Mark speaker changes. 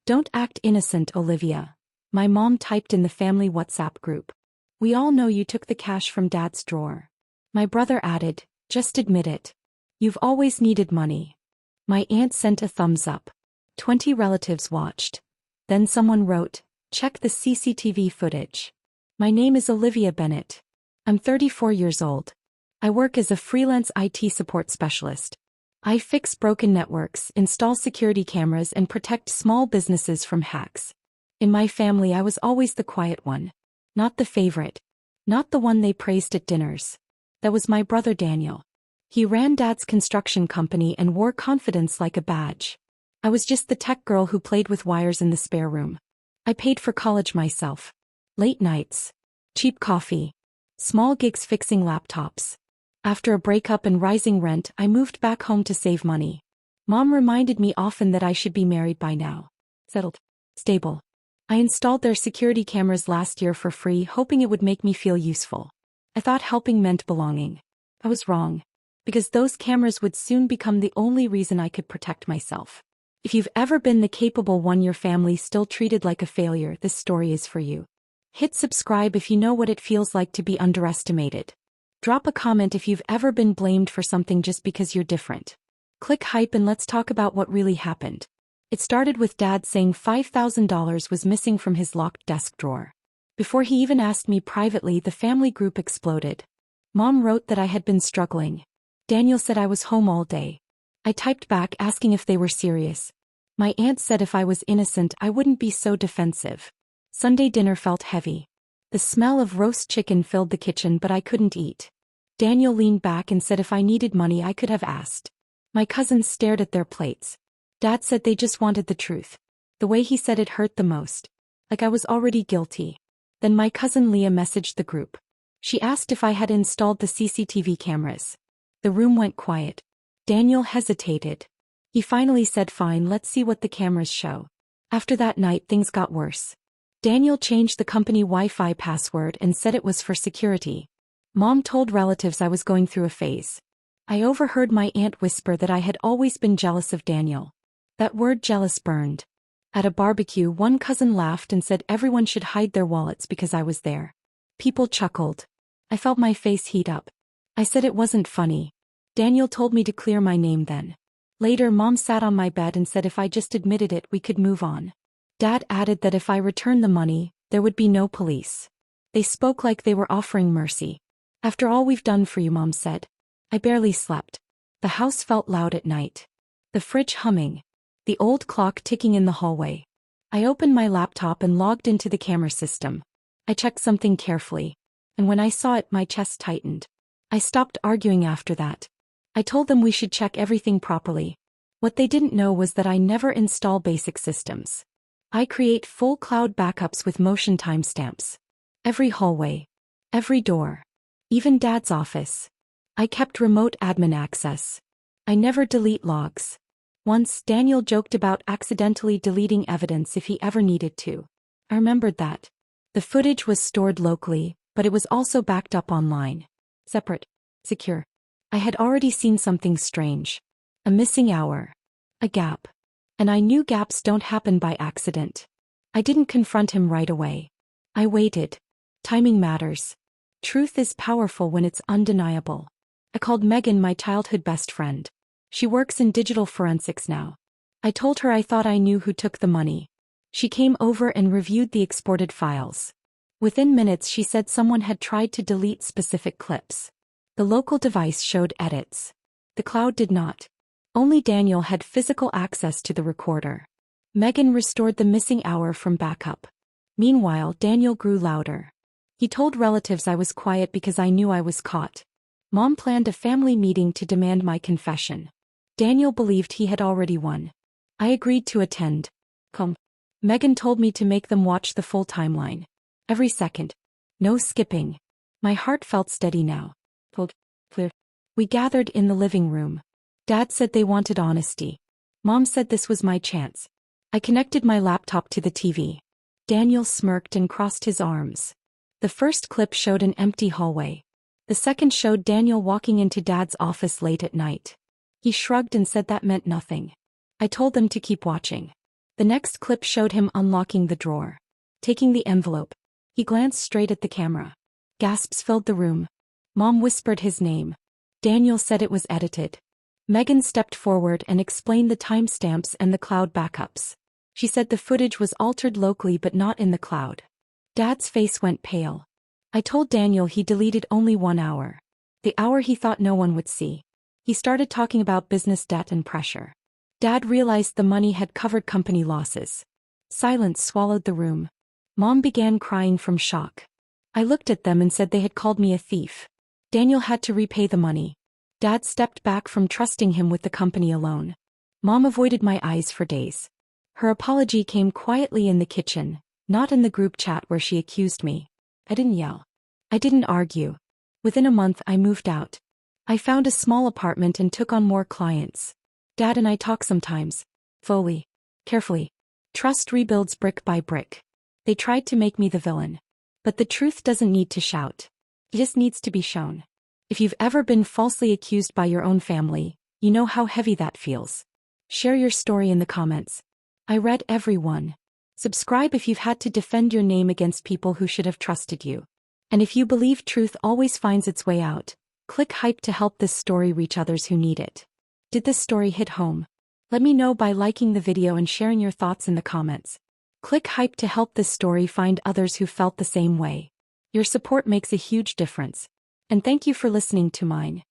Speaker 1: Don't act innocent, Olivia. My mom typed in the family WhatsApp group. We all know you took the cash from Dad's drawer. My brother added, just admit it. You've always needed money. My aunt sent a thumbs up. 20 relatives watched. Then someone wrote, check the CCTV footage. My name is Olivia Bennett. I'm 34 years old. I work as a freelance IT support specialist. I fix broken networks, install security cameras, and protect small businesses from hacks. In my family, I was always the quiet one. Not the favorite. Not the one they praised at dinners. That was my brother Daniel. He ran Dad's construction company and wore confidence like a badge. I was just the tech girl who played with wires in the spare room. I paid for college myself. Late nights. Cheap coffee. Small gigs fixing laptops. After a breakup and rising rent, I moved back home to save money. Mom reminded me often that I should be married by now. Settled. Stable. I installed their security cameras last year for free, hoping it would make me feel useful. I thought helping meant belonging. I was wrong. Because those cameras would soon become the only reason I could protect myself. If you've ever been the capable one your family still treated like a failure, this story is for you. Hit subscribe if you know what it feels like to be underestimated. Drop a comment if you've ever been blamed for something just because you're different. Click hype and let's talk about what really happened. It started with Dad saying $5,000 was missing from his locked desk drawer. Before he even asked me privately, the family group exploded. Mom wrote that I had been struggling. Daniel said I was home all day. I typed back asking if they were serious. My aunt said if I was innocent I wouldn't be so defensive. Sunday dinner felt heavy. The smell of roast chicken filled the kitchen, but I couldn't eat. Daniel leaned back and said if I needed money I could have asked. My cousins stared at their plates. Dad said they just wanted the truth. The way he said it hurt the most. Like I was already guilty. Then my cousin Leah messaged the group. She asked if I had installed the CCTV cameras. The room went quiet. Daniel hesitated. He finally said fine, let's see what the cameras show. After that night things got worse. Daniel changed the company Wi-Fi password and said it was for security. Mom told relatives I was going through a phase. I overheard my aunt whisper that I had always been jealous of Daniel. That word jealous burned. At a barbecue, one cousin laughed and said everyone should hide their wallets because I was there. People chuckled. I felt my face heat up. I said it wasn't funny. Daniel told me to clear my name then. Later, Mom sat on my bed and said if I just admitted it we could move on. Dad added that if I returned the money, there would be no police. They spoke like they were offering mercy. After all we've done for you, Mom said. I barely slept. The house felt loud at night. The fridge humming. The old clock ticking in the hallway. I opened my laptop and logged into the camera system. I checked something carefully. And when I saw it, my chest tightened. I stopped arguing after that. I told them we should check everything properly. What they didn't know was that I never install basic systems. I create full cloud backups with motion timestamps. Every hallway. Every door. Even Dad's office. I kept remote admin access. I never delete logs. Once, Daniel joked about accidentally deleting evidence if he ever needed to. I remembered that. The footage was stored locally, but it was also backed up online. Separate. Secure. I had already seen something strange. A missing hour. A gap. And I knew gaps don't happen by accident. I didn't confront him right away. I waited. Timing matters. Truth is powerful when it's undeniable. I called Megan, my childhood best friend. She works in digital forensics now. I told her I thought I knew who took the money. She came over and reviewed the exported files. Within minutes she said someone had tried to delete specific clips. The local device showed edits. The cloud did not. Only Daniel had physical access to the recorder. Megan restored the missing hour from backup. Meanwhile, Daniel grew louder. He told relatives I was quiet because I knew I was caught. Mom planned a family meeting to demand my confession. Daniel believed he had already won. I agreed to attend. Megan told me to make them watch the full timeline. Every second. No skipping. My heart felt steady now. Clear. We gathered in the living room. Dad said they wanted honesty. Mom said this was my chance. I connected my laptop to the TV. Daniel smirked and crossed his arms. The first clip showed an empty hallway. The second showed Daniel walking into Dad's office late at night. He shrugged and said that meant nothing. I told them to keep watching. The next clip showed him unlocking the drawer. Taking the envelope. He glanced straight at the camera. Gasps filled the room. Mom whispered his name. Daniel said it was edited. Megan stepped forward and explained the timestamps and the cloud backups. She said the footage was altered locally but not in the cloud. Dad's face went pale. I told Daniel he deleted only 1 hour. The hour he thought no one would see. He started talking about business debt and pressure. Dad realized the money had covered company losses. Silence swallowed the room. Mom began crying from shock. I looked at them and said they had called me a thief. Daniel had to repay the money. Dad stepped back from trusting him with the company alone. Mom avoided my eyes for days. Her apology came quietly in the kitchen, not in the group chat where she accused me. I didn't yell. I didn't argue. Within a month I moved out. I found a small apartment and took on more clients. Dad and I talk sometimes. Slowly. Carefully. Trust rebuilds brick by brick. They tried to make me the villain. But the truth doesn't need to shout. It just needs to be shown. If you've ever been falsely accused by your own family, you know how heavy that feels. Share your story in the comments. I read every one. Subscribe if you've had to defend your name against people who should have trusted you. And if you believe truth always finds its way out, click hype to help this story reach others who need it. Did this story hit home? Let me know by liking the video and sharing your thoughts in the comments. Click hype to help this story find others who felt the same way. Your support makes a huge difference. And thank you for listening to mine.